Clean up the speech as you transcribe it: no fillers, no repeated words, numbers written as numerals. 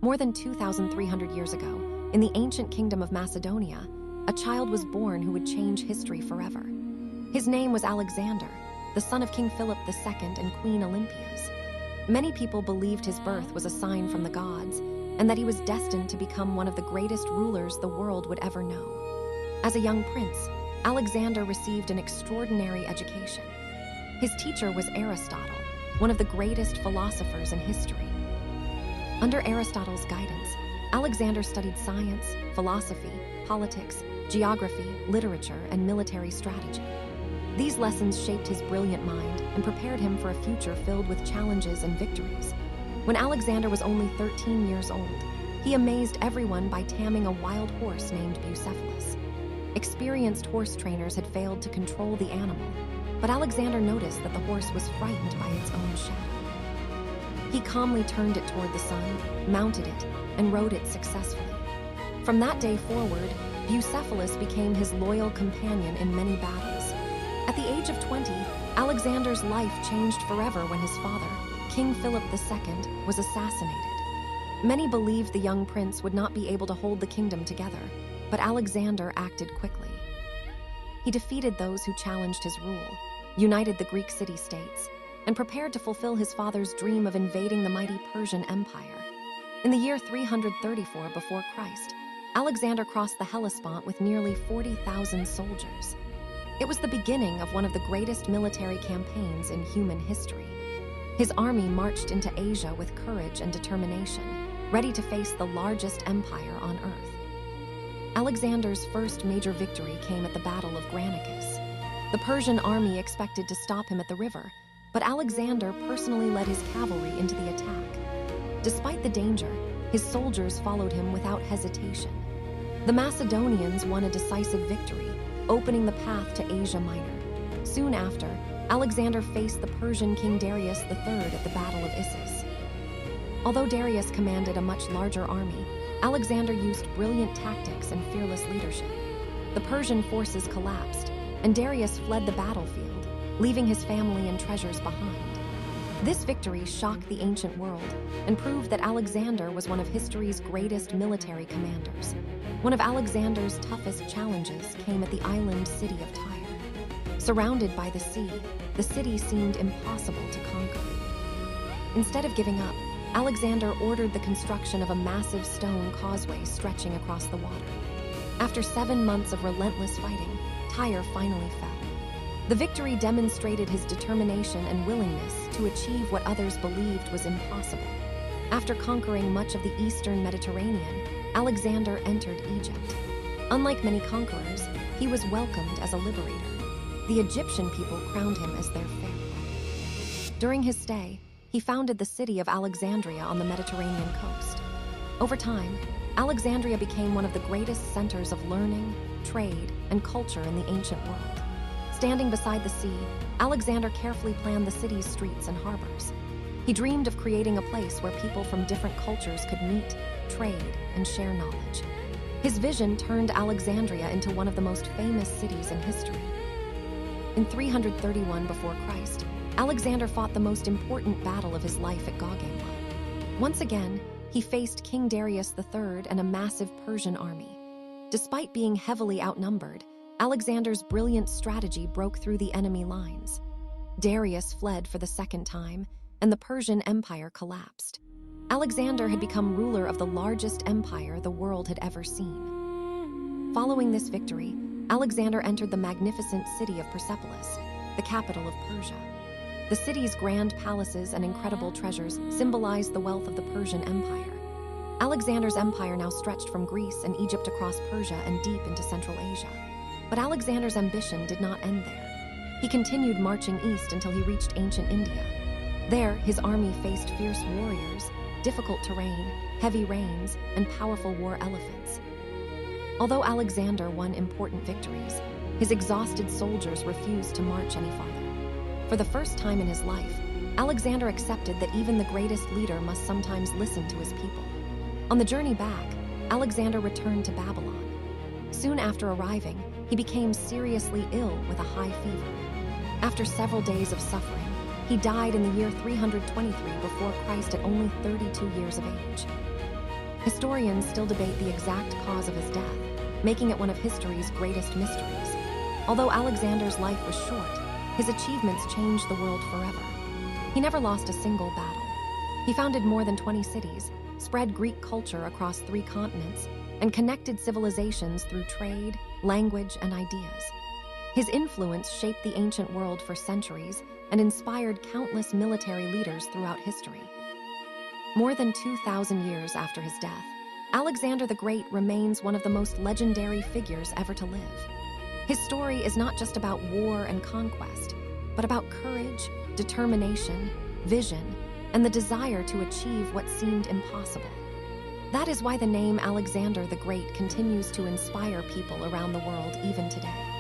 More than 2,300 years ago, in the ancient kingdom of Macedonia, a child was born who would change history forever. His name was Alexander, the son of King Philip II and Queen Olympias. Many people believed his birth was a sign from the gods, and that he was destined to become one of the greatest rulers the world would ever know. As a young prince, Alexander received an extraordinary education. His teacher was Aristotle, one of the greatest philosophers in history. Under Aristotle's guidance, Alexander studied science, philosophy, politics, geography, literature, and military strategy. These lessons shaped his brilliant mind and prepared him for a future filled with challenges and victories. When Alexander was only 13 years old, he amazed everyone by taming a wild horse named Bucephalus. Experienced horse trainers had failed to control the animal, but Alexander noticed that the horse was frightened by its own shadow. He calmly turned it toward the sun, mounted it, and rode it successfully. From that day forward, Bucephalus became his loyal companion in many battles. At the age of 20, Alexander's life changed forever when his father, King Philip II, was assassinated. Many believed the young prince would not be able to hold the kingdom together, but Alexander acted quickly. He defeated those who challenged his rule, united the Greek city-states, and prepared to fulfill his father's dream of invading the mighty Persian Empire. In the year 334 before Christ, Alexander crossed the Hellespont with nearly 40,000 soldiers. It was the beginning of one of the greatest military campaigns in human history. His army marched into Asia with courage and determination, ready to face the largest empire on earth. Alexander's first major victory came at the Battle of Granicus. The Persian army expected to stop him at the river, but Alexander personally led his cavalry into the attack. Despite the danger, his soldiers followed him without hesitation. The Macedonians won a decisive victory, opening the path to Asia Minor. Soon after, Alexander faced the Persian king Darius III at the Battle of Issus. Although Darius commanded a much larger army, Alexander used brilliant tactics and fearless leadership. The Persian forces collapsed, and Darius fled the battlefield, leaving his family and treasures behind. This victory shocked the ancient world and proved that Alexander was one of history's greatest military commanders. One of Alexander's toughest challenges came at the island city of Tyre. Surrounded by the city seemed impossible to conquer. Instead of giving up, Alexander ordered the construction of a massive stone causeway stretching across the water. After 7 months of relentless fighting, Tyre finally fell. The victory demonstrated his determination and willingness to achieve what others believed was impossible. After conquering much of the eastern Mediterranean, Alexander entered Egypt. Unlike many conquerors, he was welcomed as a liberator. The Egyptian people crowned him as their pharaoh. During his stay, he founded the city of Alexandria on the Mediterranean coast. Over time, Alexandria became one of the greatest centers of learning, trade, and culture in the ancient world. Standing beside the sea, Alexander carefully planned the city's streets and harbors. He dreamed of creating a place where people from different cultures could meet, trade, and share knowledge. His vision turned Alexandria into one of the most famous cities in history. In 331 before Christ, Alexander fought the most important battle of his life at Gaugamela. Once again, he faced King Darius III and a massive Persian army. Despite being heavily outnumbered, Alexander's brilliant strategy broke through the enemy lines. Darius fled for the second time, and the Persian Empire collapsed. Alexander had become ruler of the largest empire the world had ever seen. Following this victory, Alexander entered the magnificent city of Persepolis, the capital of Persia. The city's grand palaces and incredible treasures symbolized the wealth of the Persian Empire. Alexander's empire now stretched from Greece and Egypt across Persia and deep into Central Asia. But Alexander's ambition did not end there. He continued marching east until he reached ancient India. There, his army faced fierce warriors, difficult terrain, heavy rains, and powerful war elephants. Although Alexander won important victories, his exhausted soldiers refused to march any farther. For the first time in his life, Alexander accepted that even the greatest leader must sometimes listen to his people. On the journey back, Alexander returned to Babylon. Soon after arriving, he became seriously ill with a high fever. After several days of suffering, he died in the year 323 before Christ at only 32 years of age. Historians still debate the exact cause of his death, making it one of history's greatest mysteries. Although Alexander's life was short, his achievements changed the world forever. He never lost a single battle. He founded more than 20 cities, spread Greek culture across 3 continents, and connected civilizations through trade, language, and ideas. His influence shaped the ancient world for centuries and inspired countless military leaders throughout history. More than 2,000 years after his death, Alexander the Great remains one of the most legendary figures ever to live. His story is not just about war and conquest, but about courage, determination, vision, and the desire to achieve what seemed impossible. That is why the name Alexander the Great continues to inspire people around the world even today.